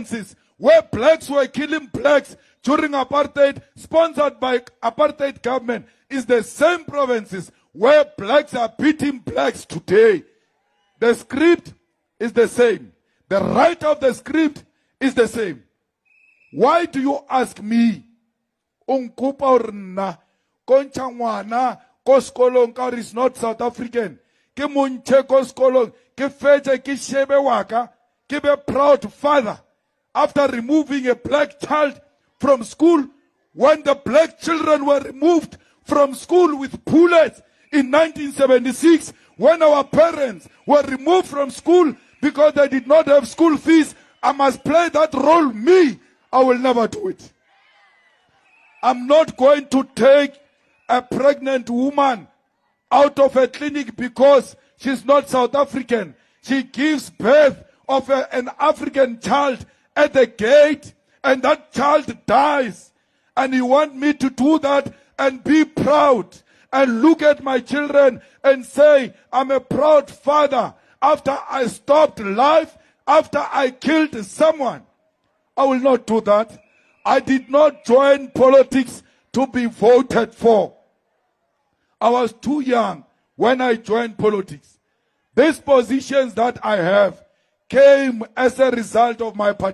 provinces where blacks were killing blacks during apartheid, sponsored by apartheid government, is the same provinces where blacks are beating blacks today. The script is the same. The writer of the script is the same. Why do you ask me? Unkupa orna, koncha ngwana, ko skolong ka is not South African. Ke munche ko skolong, ke fetche ke shebe waka, ke be proud father. After removing a black child from school, when the black children were removed from school with bullets in 1976, when our parents were removed from school because they did not have school fees, I must play that role. Me, I will never do it. I'm not going to take a pregnant woman out of a clinic because she's not South African. She gives birth of an African child at the gate, and that child dies. And you want me to do that and be proud and look at my children and say, I'm a proud father after I stopped life, after I killed someone? I will not do that. I did not join politics to be voted for. I was too young when I joined politics. These positions that I have came as a result of my participation.